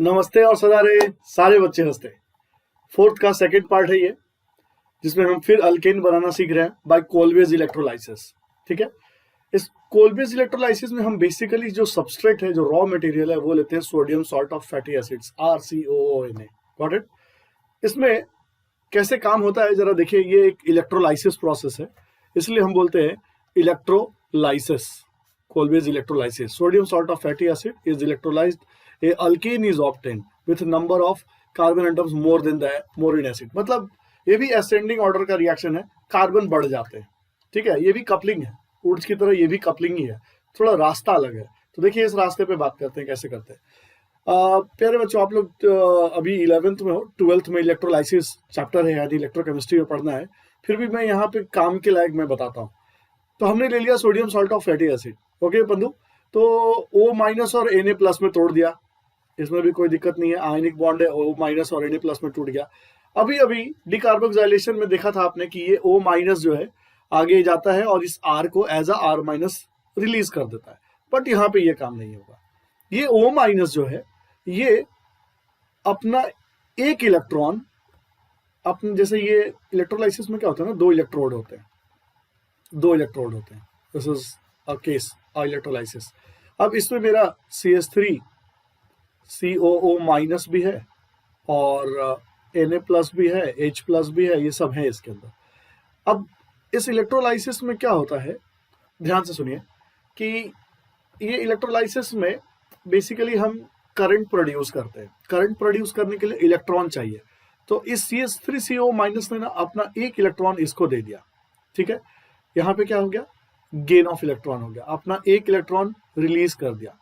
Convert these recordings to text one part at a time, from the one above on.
नमस्ते और सदा रहे सारे बच्चे हंसते। फोर्थ का सेकंड पार्ट है ये, जिसमें हम फिर अल्केन बनाना सीख रहे हैं बाय कोलबेज इलेक्ट्रोलाइसिस। ठीक है, इस कोलबेज इलेक्ट्रोलाइसिस में हम बेसिकली जो सबस्ट्रेट है, जो रॉ मटेरियल है, वो लेते हैं sodium salt of fatty acids RCOONA। Got it? इसमें कैसे काम होता है जरा देखिए। ये एक इलेक्ट्रोलाइसिस प्रोसेस है, इसलिए हम बोलते हैं electrolysis, Kolbe's electrolysis. Sodium salt of fatty acid is electrolysed, a alkane is obtained with number of carbon atoms more than the more in acid। मतलब ये भी असेंडिंग ऑर्डर का रिएक्शन है, कार्बन बढ़ जाते हैं। ठीक है, ये भी कपलिंग है, वुड्स की तरह ये भी कपलिंग ही है, थोड़ा रास्ता अलग है। तो देखिए इस रास्ते पे बात करते हैं कैसे करते हैं। प्यारे बच्चों, आप लोग अभी 11th में हो, 12th में इलेक्ट्रोलाइसिस चैप्टर है, यानी इलेक्ट्रोकेमिस्ट्री में पढ़ना है। फिर भी मैं यहाँ पे काम के लायक मैं बताता हूँ। तो हमने ले लिया sodium salt of fatty acid, okay बंधु। तो O- और Na+ में तोड़ दिया, इसमें भी कोई दिक्कत नहीं है, आयनिक बॉन्ड है, O- और Na+ में टूट गया। अभी अभी डिकार्बोक्सिलेशन में देखा था आपने कि ये O- जो है आगे जाता है और इस R को एज अ R- रिलीज कर देता है, बट यहाँ पे ये काम नहीं होगा। ये O- जो है ये अपना एक इलेक्ट्रॉन, अपने जैसे ये इलेक्ट्रोलाइसिस में क्या होता है ना, दो इलेक्ट्रोड होते हैं। This is a case electrolysis. अब इसमें मेरा CH3 COO- भी है और Na+ भी है, H+ भी है, ये सब है इसके अंदर। अब इस इलेक्ट्रोलाइसिस में क्या होता है, ध्यान से सुनिए कि ये इलेक्ट्रोलाइसिस में बेसिकली हम करंट प्रोड्यूस करते हैं। करंट प्रोड्यूस करने के लिए इलेक्ट्रॉन चाहिए, तो इस CH3CO- ने ना अपना एक इलेक्ट्रॉन इसको दे दिया। ठीक है, यहाँ पे क्या हो गया, गेन ऑफ इलेक्ट्रॉन हो गया, अपना एक इलेक्ट्रॉन रिलीज कर दिया।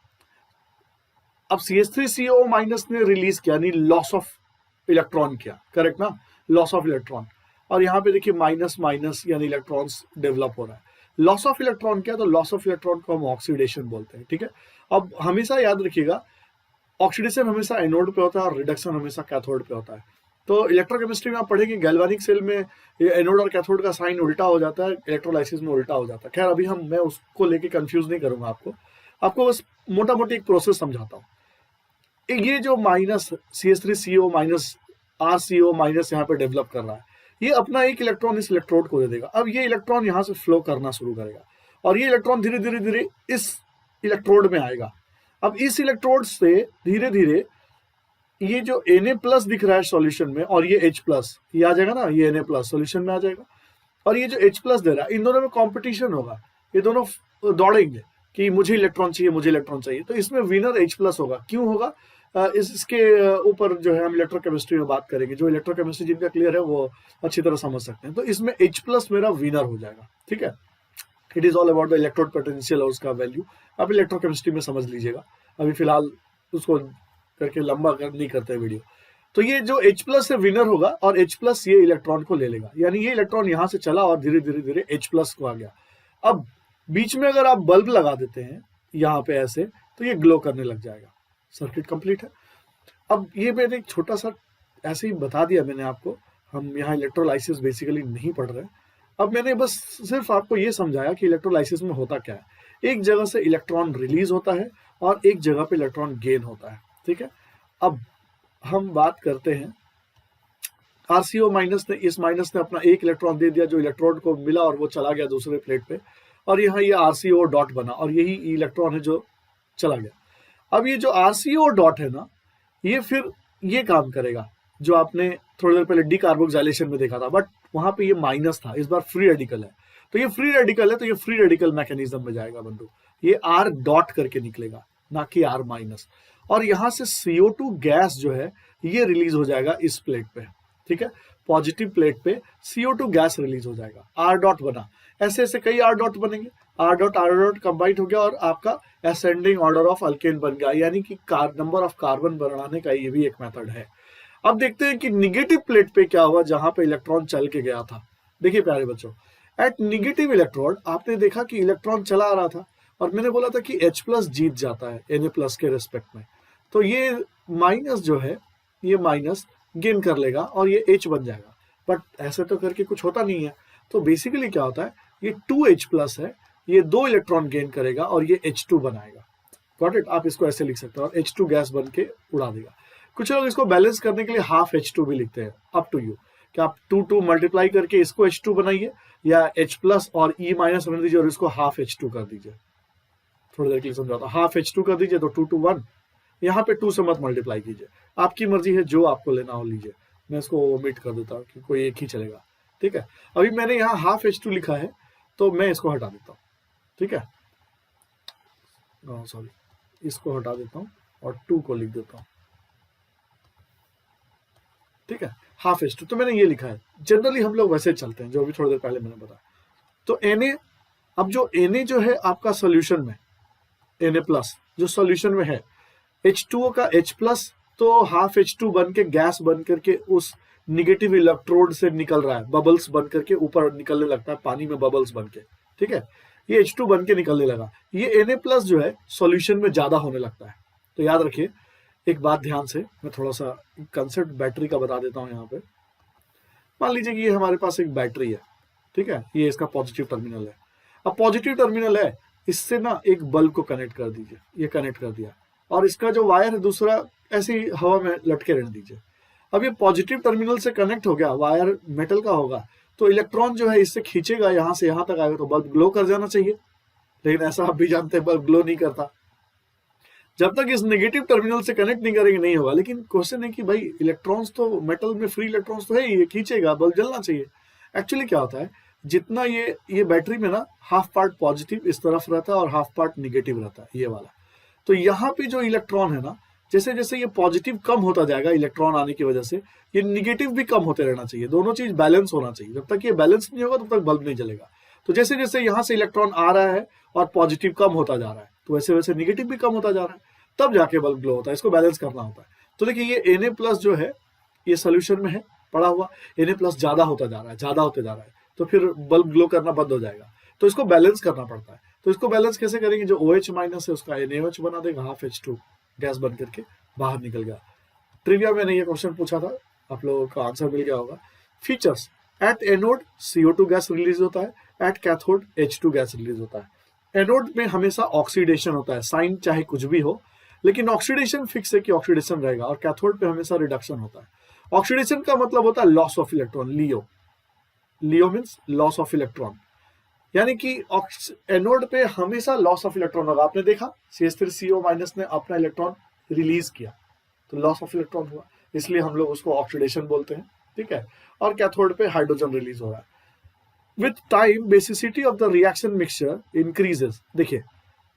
अब CH3CO- ने रिलीज किया, यानी लॉस ऑफ इलेक्ट्रॉन किया, करेक्ट ना, लॉस ऑफ इलेक्ट्रॉन। और यहाँ पे देखिए माइनस माइनस यानी इलेक्ट्रॉन्स डेवलप हो रहा है। लॉस ऑफ इलेक्ट्रॉन क्या, तो लॉस ऑफ इलेक्ट्रॉन को हम ऑक्सीडेशन बोलते हैं। ठीक है, अब हमेशा याद रखिएगा, ऑक्सीडेशन हमेशा एनोड पे होता है और रिडक्शन हमेशा कैथोड पे होता है। तो इलेक्ट्रोकेमिस्ट्री में आप पढ़ेंगे, गैल्वानिक सेल में ये एनोड और कैथोड का साइन उल्टा हो जाता है, इलेक्ट्रोलाइसिस में उल्टा हो जाता है। खैर अभी मैं उसको लेके कंफ्यूज नहीं करूंगा आपको बस मोटा मोटी एक प्रोसेस समझाता हूँ। ये जो माइनस CH3CO- RCO- यहाँ पे डेवलप कर रहा है, ये अपना एक इलेक्ट्रॉन इस इलेक्ट्रोड को दे देगा। अब ये इलेक्ट्रॉन यहाँ से फ्लो करना शुरू करेगा और ये इलेक्ट्रॉन धीरे धीरे धीरे इस इलेक्ट्रोड में आएगा। अब इस इलेक्ट्रोड से धीरे धीरे ये जो Na+ दिख रहा है सॉल्यूशन में और ये H+, ये आ जाएगा ना, ये Na+ सॉल्यूशन में आ जाएगा और ये जो H+ दे रहा है, इन दोनों में कंपटीशन होगा, ये दोनों दौड़ेंगे कि मुझे इलेक्ट्रॉन चाहिए, मुझे इलेक्ट्रॉन चाहिए। तो इसमें विनर H+ होगा। क्यों होगा, इसके ऊपर जो है हम इलेक्ट्रोकेमिस्ट्री में बात करेंगे। जो इलेक्ट्रोकेमिस्ट्री जिनका क्लियर है वो अच्छी तरह समझ सकते हैं। तो इसमें H+ मेरा विनर हो जाएगा। ठीक है, it is all about the electrode potential और उसका वैल्यू आप इलेक्ट्रोकेमिस्ट्री में समझ लीजिएगा। अभी फिलहाल उसको करके लंबा नहीं करते वीडियो। तो ये जो H+ से विनर होगा और H+ ये इलेक्ट्रॉन को ले लेगा, यानी ये इलेक्ट्रॉन यहां से चला और धीरे धीरे धीरे H+ को आ गया। अब बीच में अगर आप बल्ब लगा देते हैं यहाँ पे ऐसे, तो ये ग्लो करने लग जाएगा। सर्किट कंप्लीट है। अब ये मैंने एक छोटा सा ऐसे ही बता दिया मैंने आपको, हम यहाँ इलेक्ट्रोलाइसिस बेसिकली नहीं पढ़ रहे। अब मैंने बस सिर्फ आपको ये समझाया कि इलेक्ट्रोलाइसिस में होता क्या है। एक जगह से इलेक्ट्रॉन रिलीज होता है और एक जगह पे इलेक्ट्रॉन गेन होता है। ठीक है, अब हम बात करते हैं RCO- ने, इस माइनस ने अपना एक इलेक्ट्रॉन दे दिया जो इलेक्ट्रोड को मिला और वो चला गया दूसरे प्लेट पे, और यहाँ ये RCO- बना और यही इलेक्ट्रॉन है जो चला गया। अब ये जो RCO- है ना, ये फिर ये काम करेगा जो आपने थोड़ी देर पहले डिकार्बोक्सिलेशन में देखा था, बट वहां पे ये माइनस था, इस बार फ्री रेडिकल है। तो ये फ्री रेडिकल है, तो ये फ्री रेडिकल मैकेनिज्म में जाएगा बंधु, ये R- करके निकलेगा, ना कि R-। और यहां से CO2 गैस जो है ये रिलीज हो जाएगा इस प्लेट पे। ठीक है, पॉजिटिव प्लेट पे CO2 गैस रिलीज हो जाएगा, R- बना। ऐसे ऐसे कई R- बनेंगे, R- कंबाइंड हो गया और आपका असेंडिंग ऑर्डर ऑफ अल्केन बन गया, यानी कि नंबर ऑफ कार्बन बढ़ाने का ये भी एक मेथड है। अब देखते हैं कि निगेटिव प्लेट पे क्या हुआ जहां पे इलेक्ट्रॉन चल के गया था। देखिए प्यारे बच्चों, एट निगेटिव इलेक्ट्रोड आपने देखा कि इलेक्ट्रॉन चला आ रहा था और मैंने बोला था कि H+ जीत जाता है Na+ के रेस्पेक्ट में। तो ये माइनस जो है, ये माइनस गेन कर लेगा और ये H बन जाएगा, बट ऐसे तो करके कुछ होता नहीं है। तो बेसिकली क्या होता है, ये 2H+ है, ये 2 इलेक्ट्रॉन गेन करेगा और ये H2 बनाएगा। Got it. आप इसको ऐसे लिख सकते हो और H2 गैस बन के उड़ा देगा। कुछ लोग इसको बैलेंस करने के लिए हाफ H2 भी लिखते हैं, अप टू यू, कि आप 2 मल्टीप्लाई करके इसको H2 बनाइए या H प्लस और E माइनस रहने दीजिए और इसको हाफ H2 कर दीजिए। थोड़ी देर के लिए समझाता हूं। हाफ H2 कर दीजिए तो 2 to 1, यहाँ पे 2 से मत मल्टीप्लाई कीजिए, आपकी मर्जी है, जो आपको लेना हो लीजिए। मैं इसको ओमिट कर देता हूँ कि कोई एक ही चलेगा, ठीक है। अभी मैंने यहाँ हाफ H2 लिखा है तो मैं इसको हटा देता हूँ, ठीक है, सॉरी, इसको हटा देता हूँ और 2 को लिख देता हूँ, ठीक है, हाफ H2। तो मैंने ये लिखा है, जनरली हम लोग वैसे चलते हैं, जो अभी थोड़ी देर पहले मैंने बताया। तो Na, अब जो Na जो है आपका सोल्यूशन में, Na प्लस जो सोल्यूशन में है, H2O का H प्लस तो हाफ H2 बन के गैस बन करके उस निगेटिव इलेक्ट्रोड से निकल रहा है, बबल्स बन करके ऊपर निकलने लगता है पानी में, बबल्स बन के, ठीक है, ये H2 बन के निकलने लगा। ये Na प्लस जो है सॉल्यूशन में ज्यादा होने लगता है। तो याद रखिए एक बात ध्यान से, मैं थोड़ा सा कंसेप्ट बैटरी का बता देता हूँ यहाँ पे। मान लीजिए कि ये हमारे पास एक बैटरी है, ठीक है, ये इसका पॉजिटिव टर्मिनल है। अब पॉजिटिव टर्मिनल है, इससे ना एक बल्ब को कनेक्ट कर दीजिए, ये कनेक्ट कर दिया, और इसका जो वायर है दूसरा ऐसे ही हवा में लटके रहने दीजिए। अब ये पॉजिटिव टर्मिनल से कनेक्ट हो गया, वायर मेटल का होगा, तो इलेक्ट्रॉन जो है इससे खींचेगा, यहां से यहां तक आएगा, तो बल्ब ग्लो कर जाना चाहिए। लेकिन ऐसा आप भी जानते हैं बल्ब ग्लो नहीं करता, जब तक इस नेगेटिव टर्मिनल से कनेक्ट नहीं करेंगे नहीं होगा। लेकिन क्वेश्चन है कि भाई इलेक्ट्रॉन्स तो मेटल में फ्री इलेक्ट्रॉन्स तो है, ये खींचेगा, बल्ब जलना चाहिए। एक्चुअली क्या होता है, जितना ये बैटरी में ना हाफ पार्ट पॉजिटिव इस तरफ रहता है और हाफ पार्ट निगेटिव रहता है, ये वाला। तो यहाँ पे जो इलेक्ट्रॉन है ना, जैसे जैसे ये पॉजिटिव कम होता जाएगा इलेक्ट्रॉन आने की वजह से, ये निगेटिव भी कम होते रहना चाहिए। दोनों चीज बैलेंस होना चाहिए। जब तक ये बैलेंस नहीं होगा तब तक बल्ब नहीं जलेगा। तो जैसे जैसे यहाँ से इलेक्ट्रॉन आ रहा है और पॉजिटिव कम होता जा रहा है, तो वैसे वैसे निगेटिव भी कम होता जा रहा है, तब जाके बल्ब ग्लो होता है। इसको बैलेंस करना होता है। तो देखिए ये Na प्लस जो है ये सोल्यूशन में है पड़ा हुआ, Na प्लस ज्यादा होता जा रहा है, ज्यादा होते जा रहा है, तो फिर बल्ब ग्लो करना बंद हो जाएगा। तो इसको बैलेंस करना पड़ता है। तो इसको बैलेंस कैसे करेंगे, जो OH माइनस है उसका NaOH बना देगा, हाफ H2 गैस बन करके बाहर निकल गया। ट्रिविया में ये क्वेश्चन पूछा था, आप लोगों का आंसर मिल गया होगा। Features, at anode CO2 gas release होता है, at cathode H2 gas release होता है। एनोड में हमेशा ऑक्सीडेशन होता है, साइन चाहे कुछ भी हो, लेकिन ऑक्सीडेशन फिक्स है कि ऑक्सीडेशन रहेगा, और कैथोड पे हमेशा रिडक्शन होता है। ऑक्सीडेशन का मतलब होता है loss of electron, Leo means loss of electron, यानी कि एनोड पे हमेशा लॉस ऑफ इलेक्ट्रॉन होगा। आपने देखा CH3CO माइनस ने अपना इलेक्ट्रॉन रिलीज किया तो लॉस ऑफ इलेक्ट्रॉन हुआ, इसलिए हम लोग उसको ऑक्सीडेशन बोलते हैं, ठीक है। और कैथोड पे हाइड्रोजन रिलीज हो रहा है। With time basicity of the reaction mixture increases. देखिए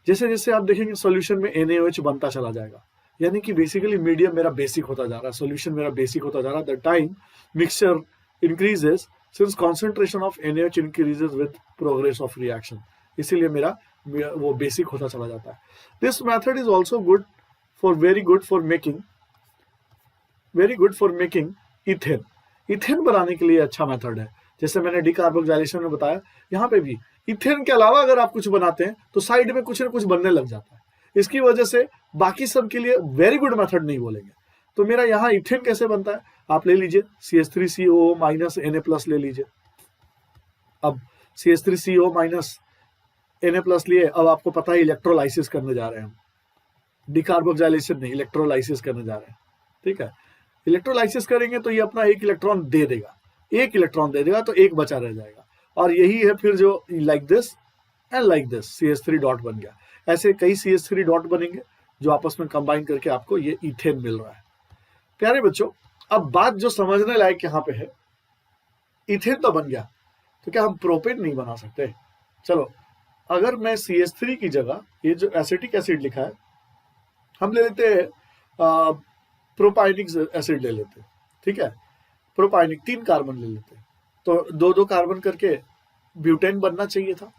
जैसे जैसे आप देखेंगे सॉल्यूशन में NaOH बनता चला जाएगा, यानी कि बेसिकली मीडियम मेरा बेसिक होता जा रहा है, सॉल्यूशन मेरा बेसिक होता जा रहा है। The time mixture increases since concentration of NaOH increases with progress of reaction, इसीलिए मेरा वो बेसिक होता चला जाता है। This method is also very good for making ethane। Ethane बनाने के लिए अच्छा मेथड है। जैसे मैंने डिकार्बोक्सिलेशन में बताया, यहाँ पे भी इथेन के अलावा अगर आप कुछ बनाते हैं तो साइड में कुछ ना कुछ बनने लग जाता है। इसकी वजह से बाकी सब के लिए वेरी गुड मेथड नहीं बोलेंगे। तो मेरा यहाँ इथेन कैसे बनता है, आप ले लीजिए CH3CO माइनस Na प्लस ले लीजिए। अब CH3CO माइनस Na प्लस लिए, अब आपको पता है इलेक्ट्रोलाइसिस करने जा रहे हैं हम, डिकार्बोक्सिलेशन नहीं, इलेक्ट्रोलाइसिस करने जा रहे हैं, ठीक है। इलेक्ट्रोलाइसिस करेंगे तो ये अपना एक इलेक्ट्रॉन दे देगा, तो एक बचा रह जाएगा, और यही है फिर जो like this and like this CH3 dot बन गया। ऐसे कई CH3 डॉट बनेंगे जो आपस में कंबाइन करके आपको ये इथेन मिल रहा है। प्यारे बच्चों, अब बात जो समझने लायक यहाँ पे है, इथेन तो बन गया, तो क्या हम प्रोपेन नहीं बना सकते? चलो, अगर मैं CH3 की जगह ये जो एसिटिक एसिड लिखा है, हम ले लेते हैं प्रोपाइनिक एसिड ले लेते हैं, ठीक है। प्रोपाइनिक 3 कार्बन ले लेते हैं, तो 2-2 कार्बन करके ब्यूटेन बनना चाहिए था।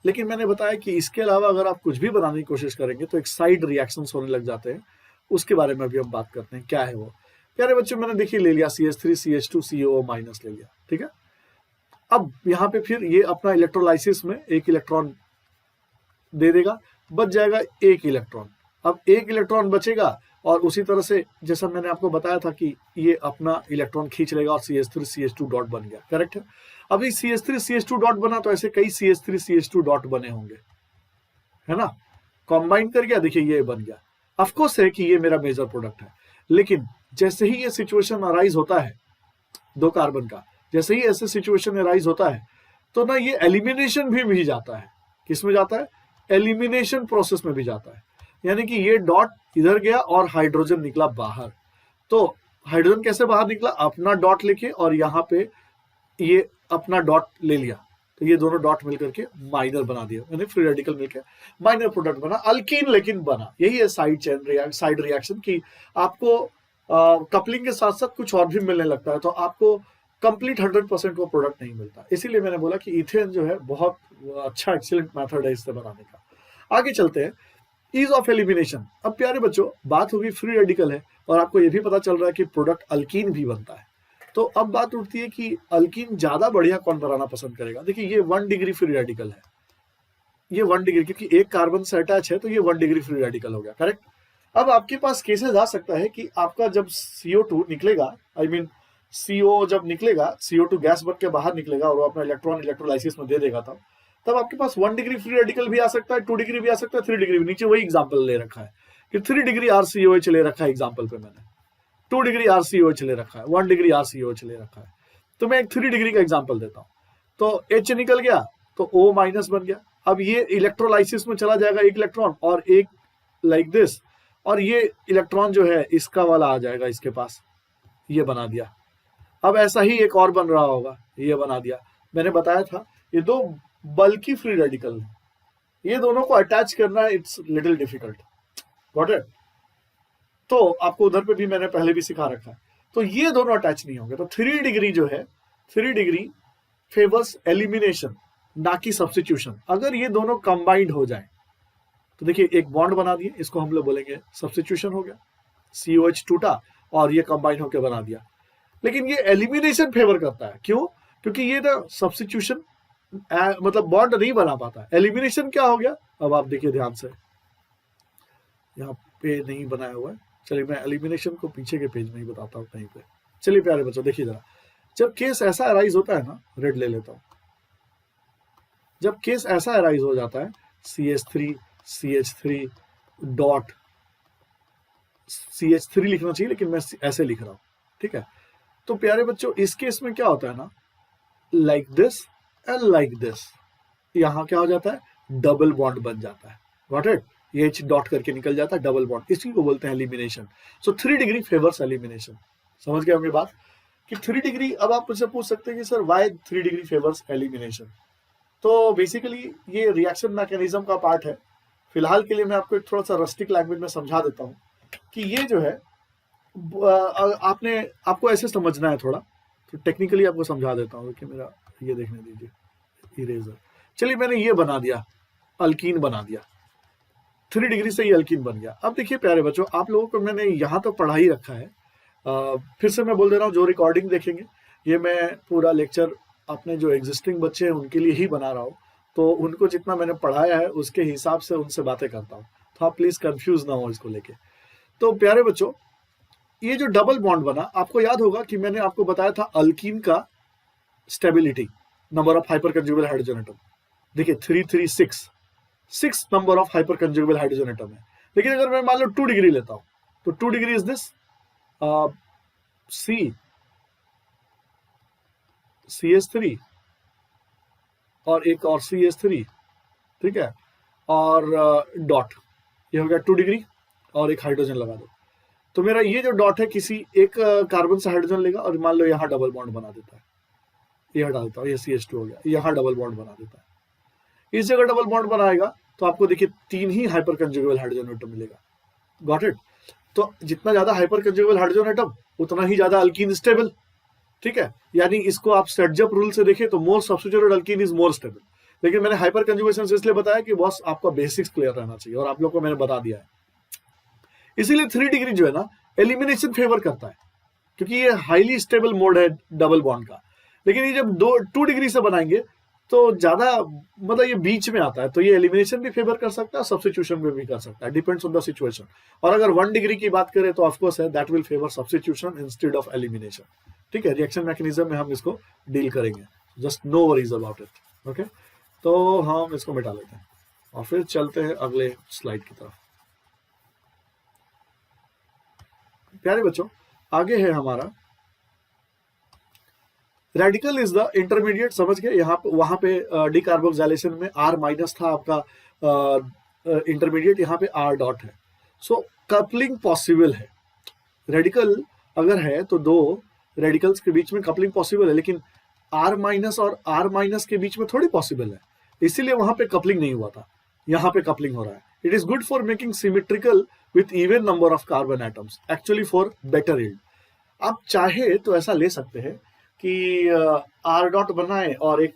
लेकिन मैंने बताया कि इसके अलावा अगर आप कुछ भी बनाने की कोशिश करेंगे तो एक साइड रिएक्शंस होने लग जाते हैं, उसके बारे में अभी हम बात करते हैं क्या है वो। प्यारे बच्चों, मैंने देखिए ले लिया CH3 CH2 CO माइनस ले लिया, ठीक है। अब यहाँ पे फिर ये अपना इलेक्ट्रोलाइसिस में एक इलेक्ट्रॉन दे देगा, बच जाएगा एक इलेक्ट्रॉन। अब एक इलेक्ट्रॉन बचेगा और उसी तरह से जैसा मैंने आपको बताया था कि ये अपना इलेक्ट्रॉन खींच लेगा और CH3 CH2 डॉट बन गया, करेक्ट है। अभी CH3 CH2 डॉट बना तो ऐसे कई CH3 CH2 डॉट बने होंगे, है ना। कंबाइन कर गया, देखिए ये बन गया। ऑफकोर्स है कि ये मेरा मेजर प्रोडक्ट है, लेकिन जैसे ही ये सिचुएशन अराइज होता है दो कार्बन का, जैसे ही ऐसे सिचुएशन अराइज होता है तो ना ये एलिमिनेशन भी जाता है। किस में जाता है? एलिमिनेशन प्रोसेस में भी जाता है। यानी कि ये डॉट इधर गया और हाइड्रोजन निकला बाहर। तो हाइड्रोजन कैसे बाहर निकला? अपना डॉट लेके और यहाँ पे ये अपना डॉट ले लिया, तो ये दोनों डॉट मिलकर के माइनर बना दिया, यानी फ्री रेडिकल मिलकर माइनर प्रोडक्ट बना, अल्कीन लेकिन बना। यही है साइड रिएक्शन की आपको कपलिंग के साथ साथ कुछ और भी मिलने लगता है, तो आपको कंप्लीट 100% वो प्रोडक्ट नहीं मिलता। इसीलिए मैंने बोला कि इथेन जो है बहुत अच्छा एक्सीलेंट मेथड है इससे बनाने का। आगे चलते हैं, ईज ऑफ एलिमिनेशन। अब प्यारे बच्चों, बात होगी फ्री रेडिकल है और आपको ये भी पता चल रहा है कि प्रोडक्ट अल्कीन भी बनता है। तो अब बात उठती है कि अल्कीन ज्यादा बढ़िया कौन बनाना पसंद करेगा। देखिए ये 1 डिग्री फ्री रेडिकल है, ये 1 डिग्री, क्योंकि एक कार्बन से अटैच है तो ये 1 डिग्री फ्री रेडिकल हो गया, करेक्ट। अब आपके पास केसेस आ सकता है कि आपका जब CO2 निकलेगा, आई मीन CO जब निकलेगा, CO2 गैस बन के बाहर निकलेगा और वो अपना इलेक्ट्रॉन इलेक्ट्रोलाइसिस में दे देगा, तब आपके पास 1 डिग्री फ्री रेडिकल भी आ सकता है, 2 डिग्री भी आ सकता है, 3 डिग्री भी। नीचे वही एग्जांपल ले रखा है कि 3 डिग्री RCOH ले रखा है एग्जांपल पे मैंने, 2 डिग्री RCOH ले रखा है, 1 डिग्री RCOH ले रखा है। तो मैं एक 3 डिग्री का एग्जांपल देता हूं। तो H निकल गया तो O माइनस बन गया। अब ये इलेक्ट्रोलाइसिस में चला जाएगा एक इलेक्ट्रॉन और एक लाइक दिस, और ये इलेक्ट्रॉन जो है इसका वाला आ जाएगा इसके पास, ये बना दिया। अब ऐसा ही एक और बन रहा होगा, ये बना दिया। मैंने बताया था ये दो बल्कि फ्री रेडिकल है, ये दोनों को अटैच करना it's little difficult, got it. तो आपको उधर पे भी मैंने पहले भी सिखा रखा है। तो ये दोनों अटैच नहीं होंगे। तो 3 डिग्री जो है, 3 डिग्री फेवर्स एलिमिनेशन ना कि सब्स्टिट्यूशन। अगर ये दोनों कंबाइंड हो जाए तो देखिए एक बॉन्ड बना दिए, इसको हम लोग बोलेंगे सब्स्टिट्यूशन हो गया, COH टूटा और ये कंबाइन होकर बना दिया। लेकिन ये एलिमिनेशन फेवर करता है, क्यों? क्योंकि ये ना सब्स्टिट्यूशन मतलब बॉन्ड नहीं बना पाता। एलिमिनेशन क्या हो गया? अब आप देखिए ध्यान से, यहाँ पे नहीं बनाया हुआ है, चलिए मैं एलिमिनेशन को पीछे के पेज में ही बताता हूँ कहीं पे। चलिए प्यारे बच्चों देखिए जरा, जब केस ऐसा अराइज होता है ना, रेड ले लेता हूँ, जब केस ऐसा अराइज हो जाता है CH3 CH3 डॉट, CH3 लिखना चाहिए लेकिन मैं ऐसे लिख रहा हूं, ठीक है। तो प्यारे बच्चों इस केस में क्या होता है ना, like this and like this, यहां क्या हो जाता है? डबल बॉन्ड बन जाता है, गॉट इट। ये H डॉट करके निकल जाता है, डबल बॉन्ड, इसी को बोलते हैं एलिमिनेशन। सो 3 डिग्री फेवर्स एलिमिनेशन। समझ गए होंगे बात कि 3 डिग्री। अब आप मुझसे पूछ सकते हैं कि sir why 3 degree favours elimination. तो बेसिकली ये रिएक्शन मैकेनिज्म का पार्ट है। फिलहाल के लिए मैं आपको एक थोड़ा सा रस्टिक लैंग्वेज में समझा देता हूँ कि ये जो है आपको ऐसे समझना है थोड़ा, तो टेक्निकली आपको समझा देता हूँ कि मेरा ये देखने दीजिए इरेजर। चलिए मैंने ये बना दिया, अल्कीन बना दिया, 3 डिग्री से ये अल्कीन बन गया। अब देखिए प्यारे बच्चों, आप लोगों को मैंने यहाँ तो पढ़ा ही रखा है, फिर से मैं बोल दे रहा हूँ, जो रिकॉर्डिंग देखेंगे ये मैं पूरा लेक्चर अपने जो एग्जिस्टिंग बच्चे हैं उनके लिए ही बना रहा हूँ, तो उनको जितना मैंने पढ़ाया है उसके हिसाब से उनसे बातें करता हूँ, तो आप प्लीज कंफ्यूज ना हो इसको लेके। तो प्यारे बच्चों ये जो डबल बॉन्ड बना, आपको याद होगा कि मैंने आपको बताया था अल्कीन का stability, number of hyper conjugable hydrogen atom. देखिए 336 number of hyper conjugable hydrogen atom है। लेकिन अगर मैं मान लो 2 डिग्री लेता हूं तो 2 डिग्री इज दिस CH3 और एक और CH3, ठीक है, और डॉट, ये हो गया 2 डिग्री और एक हाइड्रोजन लगा दो। तो मेरा ये जो डॉट है किसी एक कार्बन से हाइड्रोजन लेगा और मान लो यहाँ डबल बॉन्ड बना देता है, ये हटा देता हूँ, ये CH2 हो गया, यहाँ डबल बॉन्ड बना देता है। इस जगह डबल बॉन्ड बनाएगा तो आपको देखिए 3 ही हाइपर कंजुगेबल हाइड्रोजन एटम मिलेगा, गॉट इट। तो जितना ज्यादा हाइपर कंजुगेबल हाइड्रोजन एटम उतना ही ज्यादा अल्कीन स्टेबल, ठीक है। यानी इसको आप सेटजप रूल से देखें तो मोर substituted alkene is more stable. लेकिन मैंने हाइपर कंजुगेशन से इसलिए बताया कि बॉस आपका बेसिक्स क्लियर रहना चाहिए, और आप लोग को मैंने बता दिया है। इसीलिए 3 डिग्री जो है ना एलिमिनेशन फेवर करता है, क्योंकि ये हाईली स्टेबल मोड है डबल बॉन्ड का। लेकिन ये जब 2 डिग्री से बनाएंगे तो ज्यादा मतलब ये बीच में आता है, तो ये एलिमिनेशन भी फेवर कर सकता है, सब्स्टिट्यूशन में भी कर सकता है, डिपेंड्स ऑन द सिचुएशन। और अगर 1 डिग्री की बात करें तो ऑफकोर्स है that will favour substitution instead of elimination, ठीक है। रिएक्शन मैकेनिज्म में हम इसको डील करेंगे, just no worries about it, okay. तो हम इसको मिटा लेते हैं। और फिर चलते हैं अगले स्लाइड की तरफ। प्यारे बच्चों, आगे है हमारा रेडिकल इज द इंटरमीडिएट। समझ गए, यहाँ पे वहां पे डिकार्बोक्सिलेशन में R माइनस था आपका इंटरमीडिएट, यहाँ पे R डॉट है। सो कपलिंग पॉसिबल है। रेडिकल अगर है तो दो रेडिकल्स के बीच में कपलिंग पॉसिबल है, लेकिन R माइनस और R माइनस के बीच में थोड़ी पॉसिबल है, इसीलिए वहां पे कपलिंग नहीं हुआ था, यहाँ पे कपलिंग हो रहा है। It is good for making symmetrical with even number of carbon atoms, actually for better yield. आप चाहे तो ऐसा ले सकते हैं कि R डॉट बनाए और एक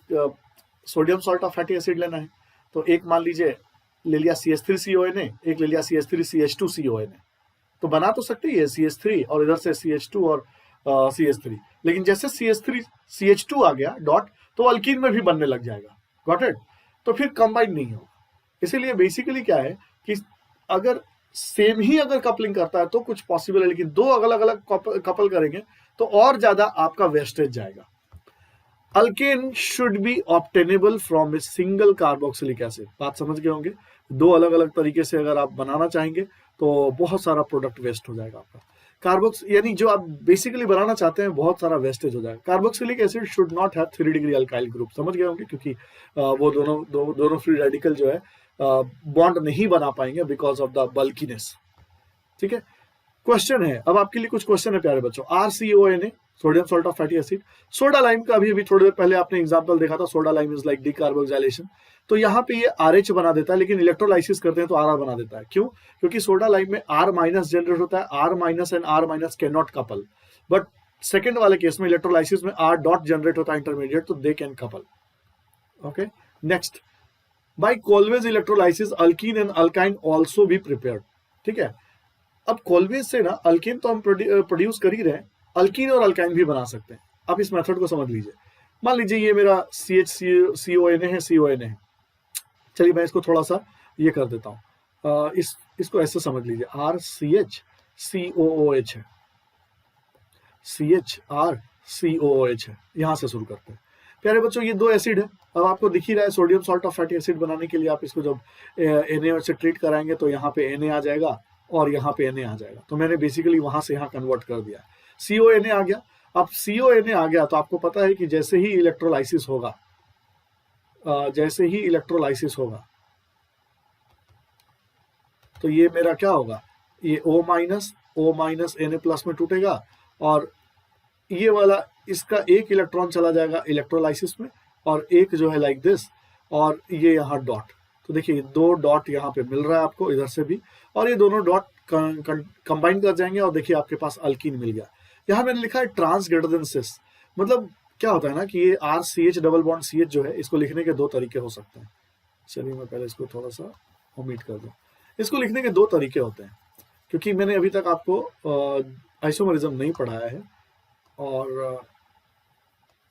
sodium salt of fatty acid लेना है, तो एक मान लीजिए ले लिया CH3CONA, एक ले लिया CH3CH2CONA, तो बना तो सकते ही है CH3 और इधर से CH2 और CH3, लेकिन जैसे CH3CH2 आ गया डॉट, तो अल्कीन में भी बनने लग जाएगा। Got it? तो फिर कंबाइन नहीं होगा। इसीलिए बेसिकली क्या है कि अगर सेम ही अगर कपलिंग करता है तो कुछ पॉसिबल है, लेकिन दो अलग अलग कपल करेंगे तो और ज्यादा आपका वेस्टेज जाएगा। Alkane should be obtainable from a single carboxylic acid. बात समझ गए होंगे, दो अलग अलग तरीके से अगर आप बनाना चाहेंगे तो बहुत सारा प्रोडक्ट वेस्ट हो जाएगा आपका। कार्बोक्स यानी जो आप बेसिकली बनाना चाहते हैं बहुत सारा वेस्टेज हो जाएगा। Carboxylic acid should not have 3 degree alkyl group. समझ गए होंगे, क्योंकि वो दोनों फ्री रेडिकल जो है बॉन्ड नहीं बना पाएंगे बिकॉज ऑफ द बल्कीनेस। ठीक है, क्वेश्चन है, अब आपके लिए कुछ क्वेश्चन है प्यारे बच्चों। RCONA sodium salt of fatty acid, soda lime का अभी थोड़ी देर पहले आपने एग्जांपल देखा था, soda lime is like decarboxylation. तो यहाँ पे ये RH बना देता है, लेकिन इलेक्ट्रोलाइसिस करते हैं तो RR बना देता है। क्यों? क्योंकि सोडा लाइम में R माइनस जनरेट होता है, R minus and R minus can not couple, but second वाले केस में इलेक्ट्रोलाइसिस में R डॉट जनरेट होता है इंटरमीडिएट, तो they can couple. Okay, next, by Kolbe's electrolysis alkene and alkyne also be prepared. ठीक है, अब कोल्वेज से ना अल्कीन तो हम प्रोड्यूस कर ही रहे हैं, अल्कीन और अल्काइन भी बना सकते हैं। आप इस मेथड को समझ लीजिए। मान लीजिए ये मेरा CHCONA है, CONA है। चलिए मैं इसको थोड़ा सा ये कर देता हूँ, इसको ऐसे समझ लीजिए, RCHCOOH है, CHRCOOH है। यहां से शुरू करते हैं प्यारे बच्चों। ये दो एसिड है, अब आपको दिख ही रहा है sodium salt of fatty acid बनाने के लिए आप इसको जब Na से ट्रीट कराएंगे तो यहाँ पे Na आ जाएगा और यहाँ पे Na आ जाएगा। तो मैंने बेसिकली वहां से यहाँ कन्वर्ट कर दिया, CONA आ गया। अब CONA आ गया तो आपको पता है कि जैसे ही इलेक्ट्रोलाइसिस होगा, तो ये मेरा क्या होगा, ये O माइनस Na प्लस में टूटेगा और ये वाला इसका एक इलेक्ट्रॉन चला जाएगा इलेक्ट्रोलाइसिस में और एक जो है लाइक दिस, और ये यहाँ डॉट। तो देखिए दो डॉट यहाँ पे मिल रहा है आपको इधर से भी, और ये दोनों डॉट कंबाइन कर जाएंगे और देखिए आपके पास अल्कीन मिल गया। यहाँ मैंने लिखा है ट्रांस ग्रेटर देन सिस, मतलब क्या होता है ना कि ये RCH डबल बॉन्ड CH जो है, इसको लिखने के दो तरीके हो सकते हैं। चलिए मैं पहले इसको थोड़ा सा ओमिट कर दूं। इसको लिखने के दो तरीके होते हैं, क्योंकि मैंने अभी तक आपको आइसोमरिज्म नहीं पढ़ाया है, और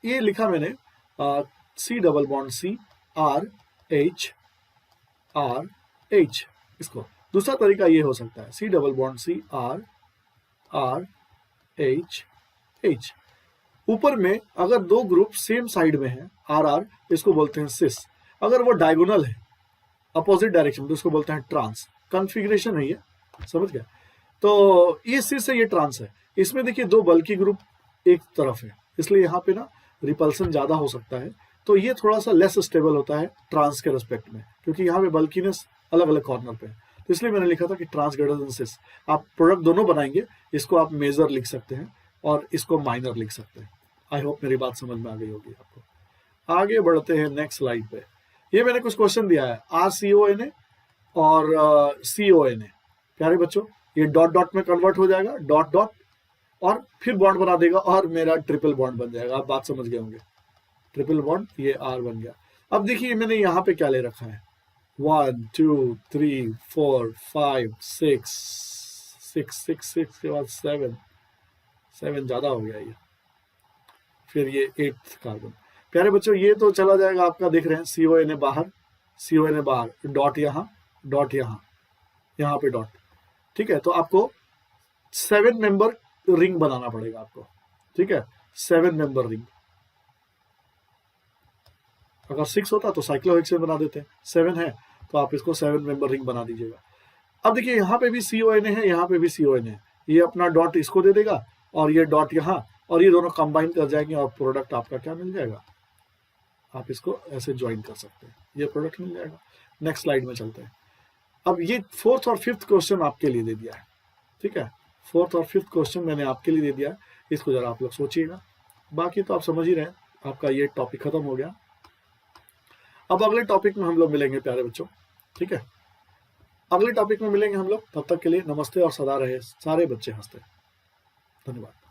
ये लिखा मैंने C double bond C RH RH। इसको दूसरा तरीका ये हो सकता है C double bond C RH H। ऊपर में अगर दो ग्रुप सेम साइड में है RR, इसको बोलते हैं सिस। अगर वो डायगोनल है अपोजिट डायरेक्शन तो इसको बोलते हैं ट्रांस। कॉन्फ़िगरेशन है ये, समझ गया? तो ये सिस है, ये ट्रांस है। इसमें देखिए दो बल्की ग्रुप एक तरफ है, इसलिए यहाँ पे ना रिपल्सन ज्यादा हो सकता है, तो ये थोड़ा सा लेस स्टेबल होता है ट्रांस के रेस्पेक्ट में, क्योंकि यहाँ पे बल्कीनेस अलग अलग कॉर्नर पे है। तो इसलिए मैंने लिखा था कि ट्रांस ग्रेटर देन सिस। आप प्रोडक्ट दोनों बनाएंगे, इसको आप मेजर लिख सकते हैं और इसको माइनर लिख सकते हैं। आई होप मेरी बात समझ में आ गई होगी आपको। आगे बढ़ते हैं नेक्स्ट स्लाइड पे। ये मैंने कुछ क्वेश्चन दिया है, RCONA और CONA। प्यारे बच्चों, ये डॉट डॉट में कन्वर्ट हो जाएगा, डॉट डॉट, और फिर बॉन्ड बना देगा और मेरा ट्रिपल बॉन्ड बन जाएगा। आप बात समझ गए होंगे, ट्रिपल बॉन्ड, ये R बन गया। अब देखिए मैंने यहाँ पे क्या ले रखा है, 1 2 3 4 5 6 6 के बाद 7 ज्यादा हो गया ये, फिर ये 8th कार्बन। प्यारे बच्चों ये तो चला जाएगा आपका, देख रहे हैं CONA बाहर, CONA बाहर, डॉट यहाँ, डॉट यहाँ पे डॉट। ठीक है, तो आपको 7 मेंबर रिंग बनाना पड़ेगा आपको। ठीक है, 7 मेंबर रिंग। अगर 6 होता तो साइक्लोहेक्सेन बना देते हैं, 7 है तो आप इसको 7 मेंबर रिंग बना दीजिएगा। अब देखिए यहाँ पे भी CONA है, यहाँ पे भी CONA है, ये अपना डॉट इसको दे देगा और ये डॉट यहाँ, और ये दोनों कंबाइन कर जाएंगे और प्रोडक्ट आपका क्या मिल जाएगा, आप इसको ऐसे ज्वाइन कर सकते हैं, ये प्रोडक्ट मिल जाएगा। नेक्स्ट स्लाइड में चलते हैं। अब ये 4th और 5th क्वेश्चन आपके लिए दे दिया है, ठीक है, 4th और 5th क्वेश्चन मैंने आपके लिए दे दिया है, इसको जरा आप लोग सोचिएगा। बाकी तो आप समझ ही रहे हैं, आपका ये टॉपिक खत्म हो गया। अब अगले टॉपिक में हम लोग मिलेंगे प्यारे बच्चों, ठीक है, अगले टॉपिक में मिलेंगे हम लोग। तब तक के लिए नमस्ते और सदा रहे सारे बच्चे हंसते। धन्यवाद।